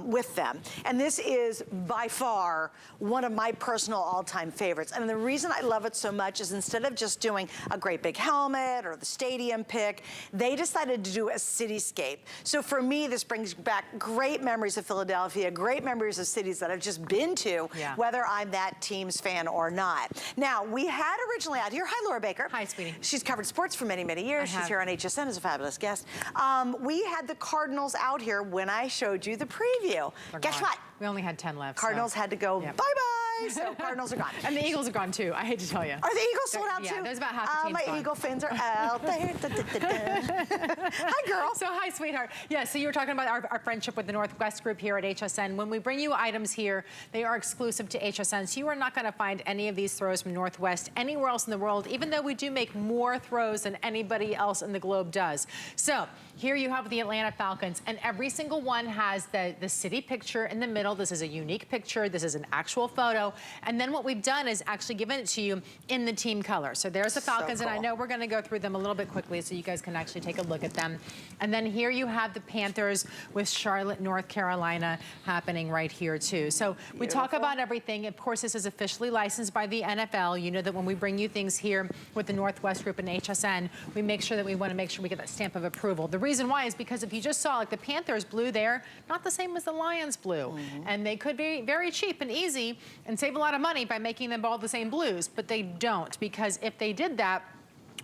with them. And this is by far one of my personal all-time favorites. And the reason I love it so much is instead of just doing a great big helmet or the stadium pick, they decided to do a cityscape. So for me, this brings back great memories of Philadelphia, great memories of cities that I've just been to, whether I'm that team's fan or not. Now, we had originally out here, hi Laura Baker. Hi, sweetie. She's covered sports for many, many years. She's here on HSN as a fabulous guest. We had the Cardinals out here when I showed you the preview. Guess what? We only had 10 left. Cardinals had to go bye-bye, so Cardinals are gone. And the Eagles are gone too, I hate to tell you. Are the Eagles sold out too? Yeah, there's about half the team. My Eagle fans are out there. Hi, girl. So hi, sweetheart. Yeah, so you were talking about our friendship with the Northwest group here at HSN. When we bring you items here, they are exclusive to HSN, so you are not gonna find any of these throws from Northwest anywhere else in the world, even though we do make more throws than anybody else in the globe does. So here you have the Atlanta Falcons, and every single one has the city picture in the middle. This is a unique picture. This is an actual photo. And then what we've done is actually given it to you in the team color. So there's the Falcons, so cool. And I know we're gonna go through them a little bit quickly so you guys can actually take a look at them. And then here you have the Panthers with Charlotte, North Carolina happening right here too. So we talk about everything. Of course, this is officially licensed by the NFL. You know that when we bring you things here with the Northwest group and HSN, we make sure that we wanna make sure we get that stamp of approval. The reason why is because if you just saw like the Panthers blue there, not the same as the Lions blue. And they could be very cheap and easy and save a lot of money by making them all the same blues, but they don't, because if they did that,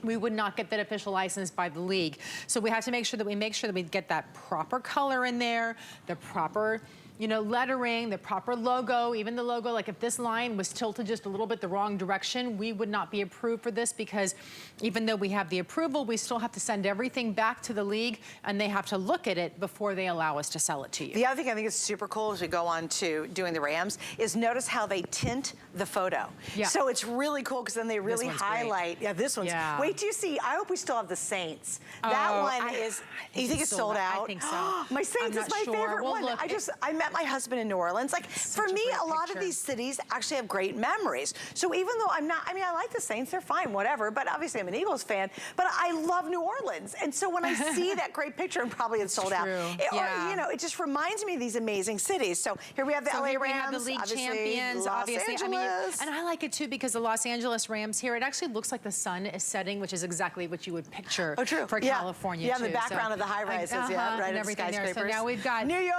we would not get that official license by the league. So we have to make sure that we get that proper color in there, the proper, you know, lettering, the proper logo, even the logo. Like if this line was tilted just a little bit the wrong direction, we would not be approved for this, because even though we have the approval, we still have to send everything back to the league and they have to look at it before they allow us to sell it to you. The other thing I think is super cool as we go on to doing the Rams is notice how they tint the photo. So it's really cool because then they really highlight. Great. Yeah, this one's, wait till you see, I hope we still have the Saints. That one is, you think it's sold out? I think so. My Saints is my favorite one. Look, I met my husband in New Orleans. Like for me, a lot of these cities actually have great memories. So even though I'm not, I mean, I like the Saints, they're fine, whatever, but obviously I'm an Eagles fan, but I love New Orleans. And so when I see that great picture, and probably it's sold out, or, you know, it just reminds me of these amazing cities. So here we have the LA Rams, we have the league champions, obviously. I mean, and I like it too because the Los Angeles Rams here, it actually looks like the sun is setting, which is exactly what you would picture for California too. Yeah, the background of the high rises, right, and everything there. So now we've got New York,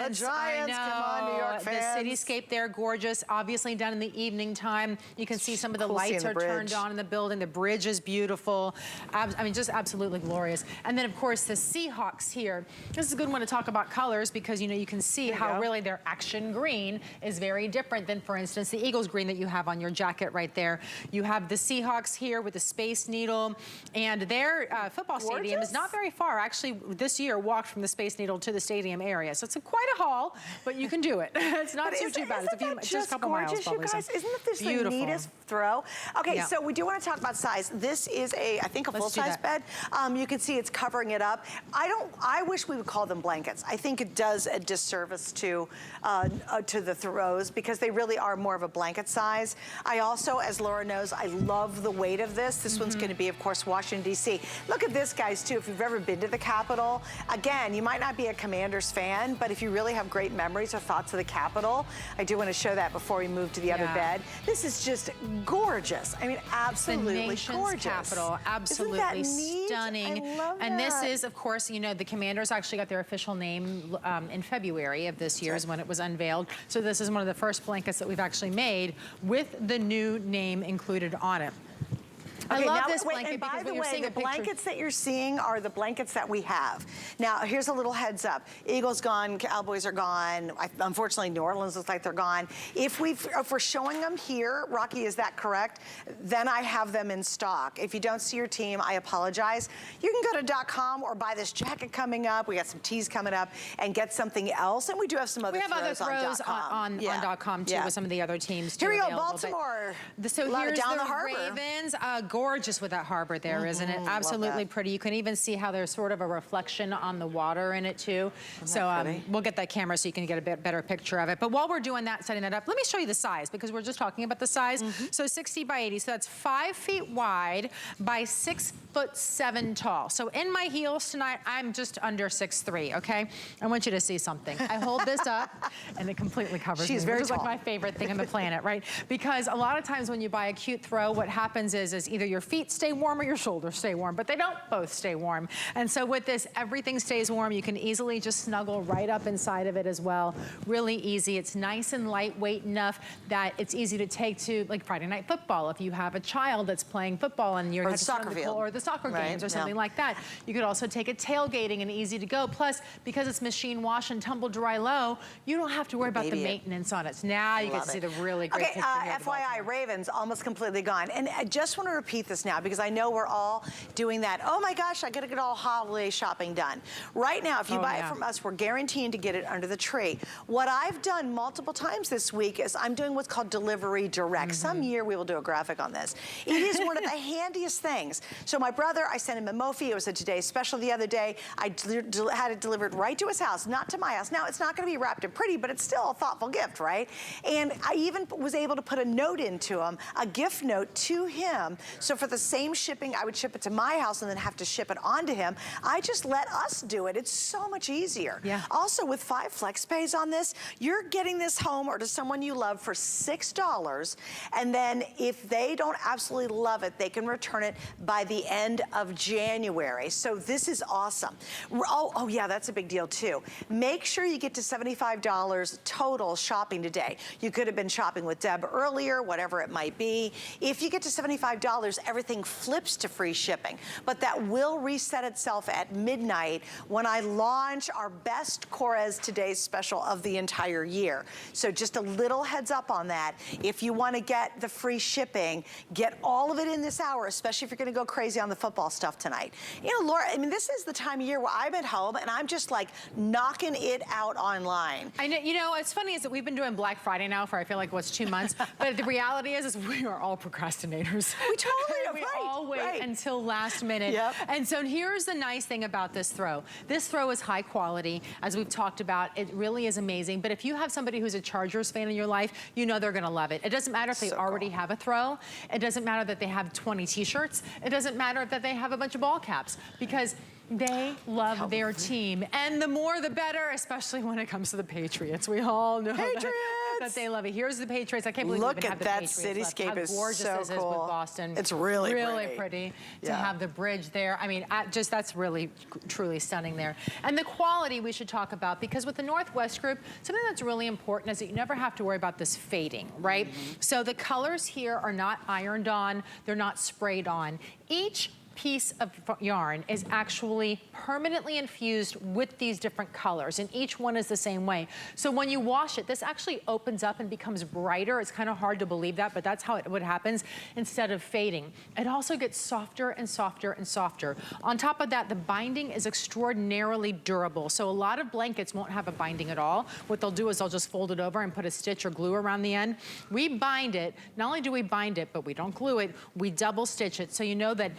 the Giants. I know. Come on, New York fans. The cityscape there, gorgeous. Obviously done in the evening time. You can see some of the lights are turned on in the building. The bridge is beautiful. I mean, just absolutely glorious. And then, of course, the Seahawks here. This is a good one to talk about colors because, you know, you can see how really their action green is very different than, for instance, the Eagles green that you have on your jacket right there. You have the Seahawks here with the Space Needle, and their football stadium is not very far. Actually, this year walked from the Space Needle to the stadium area. So it's quite a haul, but you can do it. It's not too bad. It's just a couple miles, probably. Isn't this the neatest throw? Okay, so we do want to talk about size. This is I think a full-size bed. You can see it's covering it up. I wish we would call them blankets. I think it does a disservice to the throws because they really are more of a blanket size. I also, as Laura knows, I love the weight of this. This one's going to be, of course, Washington, D.C. Look at this, guys, too. If you've ever been to the Capitol, again, you might not be a Commanders fan, but if you really have great memories or thoughts of the Capitol, I do want to show that before we move to the other bed. This is just gorgeous. I mean, absolutely gorgeous. Capital, absolutely stunning. I love and this is, of course, you know, the Commanders actually got their official name in February of this year is when it was unveiled. So this is one of the first blankets that we've actually made with the new name included on it. Okay, I love this blanket because by the way, the blankets that you're seeing are the blankets that we have. Now, here's a little heads up. Eagles gone, Cowboys are gone. Unfortunately, New Orleans looks like they're gone. If we're showing them here, Rocky, is that correct? Then I have them in stock. If you don't see your team, I apologize. You can go to .com or buy this jacket coming up. We got some tees coming up and get something else. And we do have some other throws on .com. We have other throws on .com too with some of the other teams too. Here we go, Baltimore. So here's the Ravens. gorgeous with that harbor there, isn't it? Absolutely pretty. You can even see how there's sort of a reflection on the water in it too. So we'll get that camera so you can get a bit better picture of it. But while we're doing that, setting that up, let me show you the size, because we're just talking about the size. So 60 by 80, so that's 5 feet wide by 6'7" tall. So in my heels tonight, I'm just under 6'3", okay? I want you to see something. I hold this up and it completely covers me. Very This is like my favorite thing on the planet, right? Because a lot of times when you buy a cute throw, what happens is either your feet stay warm or your shoulders stay warm, but they don't both stay warm. And so with this, everything stays warm. You can easily just snuggle right up inside of it as well. Really easy. It's nice and lightweight enough that it's easy to take to like Friday night football. If you have a child that's playing football and you're or the soccer field, or the soccer games or something like that, you could also take it tailgating and easy to go. Plus, because it's machine wash and tumble dry low, you don't have to worry about the maintenance on it. So now you get to see the really great picture here. FYI, Ravens almost completely gone. And I just want to repeat this now because I know we're all doing that. Oh my gosh, I gotta get all holiday shopping done. Right now, if you buy it from us, we're guaranteeing to get it under the tree. What I've done multiple times this week is I'm doing what's called delivery direct. Some year we will do a graphic on this. It is one of the handiest things. So my brother, I sent him a Mophie. It was a Today's Special the other day. I had it delivered right to his house, not to my house. Now, it's not gonna be wrapped and pretty, but it's still a thoughtful gift, right? And I even was able to put a note into him, a gift note to him. So for the same shipping, I would ship it to my house and then have to ship it onto him. I just let us do it. It's so much easier. Also, with 5 flex pays on this, you're getting this home or to someone you love for $6. And then if they don't absolutely love it, they can return it by the end of January. So this is awesome. Oh yeah, that's a big deal too. Make sure you get to $75 total shopping today. You could have been shopping with Deb earlier, whatever it might be. If you get to $75, everything flips to free shipping. But that will reset itself at midnight when I launch our best Korres Today's Special of the entire year. So just a little heads up on that. If you want to get the free shipping, get all of it in this hour, especially if you're going to go crazy on the football stuff tonight. You know, Laura, I mean, this is the time of year where I'm at home and I'm just like knocking it out online. I know, you know, what's funny is that we've been doing Black Friday now for I feel like what's 2 months, but the reality is we are all procrastinators. We totally are. We all wait until last minute. And so here's the nice thing about this throw. This throw is high quality, as we've talked about. It really is amazing. But if you have somebody who's a Chargers fan in your life, you know they're going to love it. It doesn't matter if they already have a throw. It doesn't matter that they have 20 t-shirts. It doesn't matter that they have a bunch of ball caps, because they love their team. And the more the better, especially when it comes to the Patriots. We all know that they love it. Here's the Patriots. I can't believe we even have the Patriots left. Look at that cityscape. Is how gorgeous so this is with Boston. It's really pretty to have the bridge there. I mean, just that's really truly stunning there. And the quality we should talk about, because with the Northwest Group, something that's really important is that you never have to worry about this fading, right? So the colors here are not ironed on. They're not sprayed on. Each piece of yarn is actually permanently infused with these different colors, and each one is the same way. So when you wash it, this actually opens up and becomes brighter. It's kind of hard to believe that, but that's how it happens, instead of fading. It also gets softer and softer and softer. On top of that, the binding is extraordinarily durable. So a lot of blankets won't have a binding at all. What they'll do is they'll just fold it over and put a stitch or glue around the end. We bind it. Not only do we bind it, but we don't glue it, we double stitch it. So you know that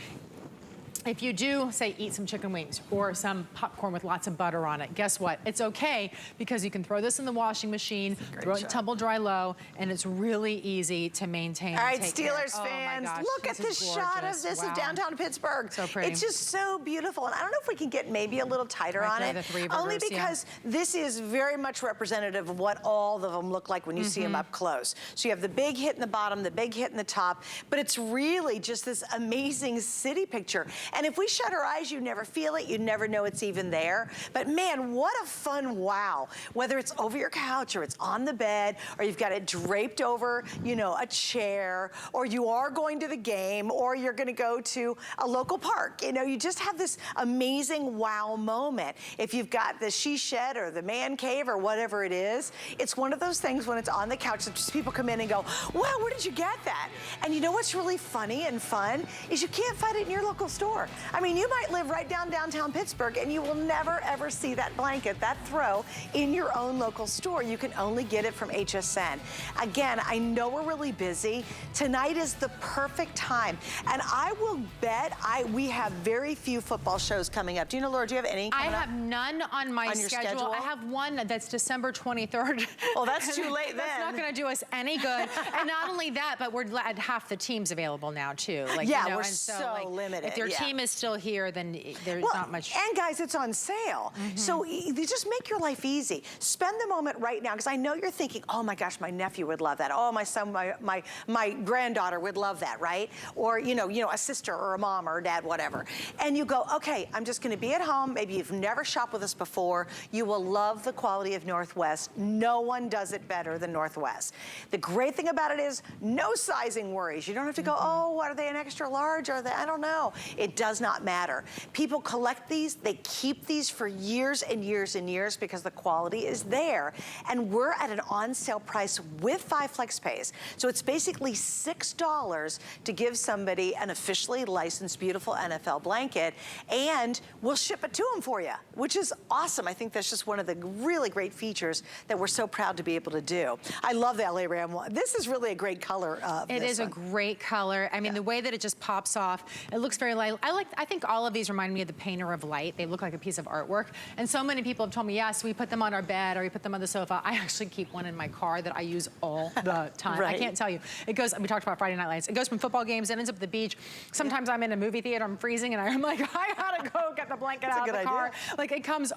if you do, say, eat some chicken wings or some popcorn with lots of butter on it, guess what? It's okay, because you can throw this in the washing machine, throw it tumble dry low, and it's really easy to maintain. All right, Steelers fans, look at this shot of this of downtown Pittsburgh. So pretty. It's just so beautiful. And I don't know if we can get maybe a little tighter on it, only because this is very much representative of what all of them look like when you see them up close. So you have the big hit in the bottom, the big hit in the top, but it's really just this amazing city picture. And if we shut our eyes, you never feel it. You never know it's even there. But man, what a fun wow. Whether it's over your couch or it's on the bed or you've got it draped over, you know, a chair, or you are going to the game, or you're going to go to a local park. You know, you just have this amazing wow moment. If you've got the she shed or the man cave or whatever it is, it's one of those things when it's on the couch that just people come in and go, wow, where did you get that? And you know what's really funny and fun is you can't find it in your local store. store. I mean, you might live right downtown Pittsburgh and you will never ever see that blanket, that throw, in your own local store. You can only get it from HSN. Again, I know we're really busy. Tonight is the perfect time. And I will bet we have very few football shows coming up. Do you know, Laura, do you have any coming up? I have none on my schedule. I have one that's December 23rd. Well, that's too late then. That's not going to do us any good. And not only that, but we're at half the teams available now too. Like, yeah, you know, we're so limited. If your team is still here, then there's not much. And guys, it's on sale. So just make your life easy. Spend the moment right now, because I know you're thinking, oh my gosh, my nephew would love that. Oh, my son, my granddaughter would love that, right? Or, you know, a sister or a mom or a dad, whatever. And you go, okay, I'm just gonna be at home. Maybe you've never shopped with us before. You will love the quality of Northwest. No one does it better than Northwest. The great thing about it is no sizing worries. You don't have to go, oh, what are they, an extra large? Are they, I don't know. It does not matter. People collect these, they keep these for years and years and years because the quality is there. And we're at an on-sale price with 5 flex pays. So it's basically $6 to give somebody an officially licensed, beautiful NFL blanket, and we'll ship it to them for you, which is awesome. I think that's just one of the really great features that we're so proud to be able to do. I love the LA Ram one. This is really a great color. It is a great color. I mean, the way that it just pops off, it looks very light. I think all of these remind me of the Painter of Light. They look like a piece of artwork. And so many people have told me, yes, we put them on our bed or we put them on the sofa. I actually keep one in my car that I use all the time. I can't tell you. It goes, we talked about Friday Night Lights. It goes from football games, it ends up at the beach. Sometimes I'm in a movie theater, I'm freezing, and I'm like, I gotta go get the blanket out of the car. Like it comes,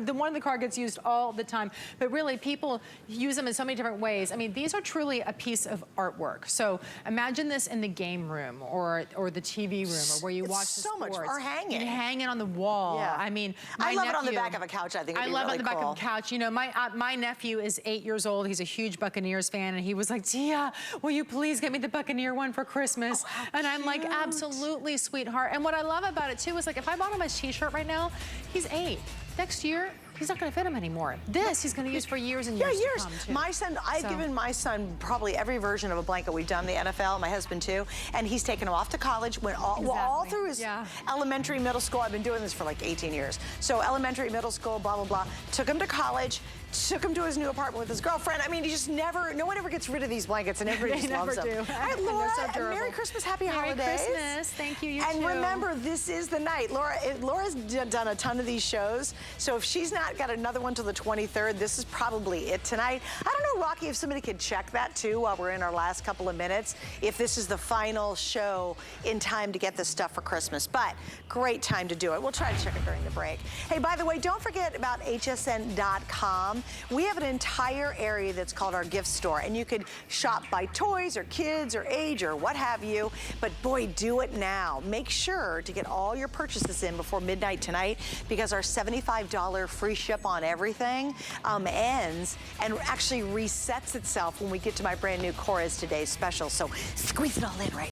the one in the car gets used all the time. But really, people use them in so many different ways. I mean, these are truly a piece of artwork. So imagine this in the game room or the TV room or where you watch the sports. Or hanging. You hang it on the wall. I mean, I love it on the back of a couch. I think it'd be really cool. I love it on the back of a couch. You know, my nephew is 8 years old. He's a huge Buccaneers fan, and he was like, Tia, will you please get me the Buccaneer one for Christmas? And I'm like, absolutely, sweetheart. And what I love about it too is, like, if I bought him a t-shirt right now, he's 8. Next year, he's not gonna fit him anymore. This he's gonna use for years and years to come, too. My son, I've given my son probably every version of a blanket we've done, the NFL, my husband too, and he's taken him off to college, went all through his elementary, middle school. I've been doing this for like 18 years. So elementary, middle school, blah, blah, blah. Took him to college, took him to his new apartment with his girlfriend. I mean, he just never, no one ever gets rid of these blankets, and everybody just loves them. They never do. All right, Laura, so Merry Christmas, Happy Holidays. Merry Christmas, thank you, you too. And remember, this is the night. Laura's done a ton of these shows, so if she's not got another one till the 23rd, this is probably it tonight. I don't know, Rocky, if somebody could check that too while we're in our last couple of minutes, if this is the final show in time to get this stuff for Christmas. But great time to do it. We'll try to check it during the break. Hey, by the way, don't forget about hsn.com. We have an entire area that's called our gift store, and you could shop by toys or kids or age or what have you. But boy, do it now. Make sure to get all your purchases in before midnight tonight, because our $75 free ship on everything ends and actually resets itself when we get to my brand new Core is Today's special. So squeeze it all in right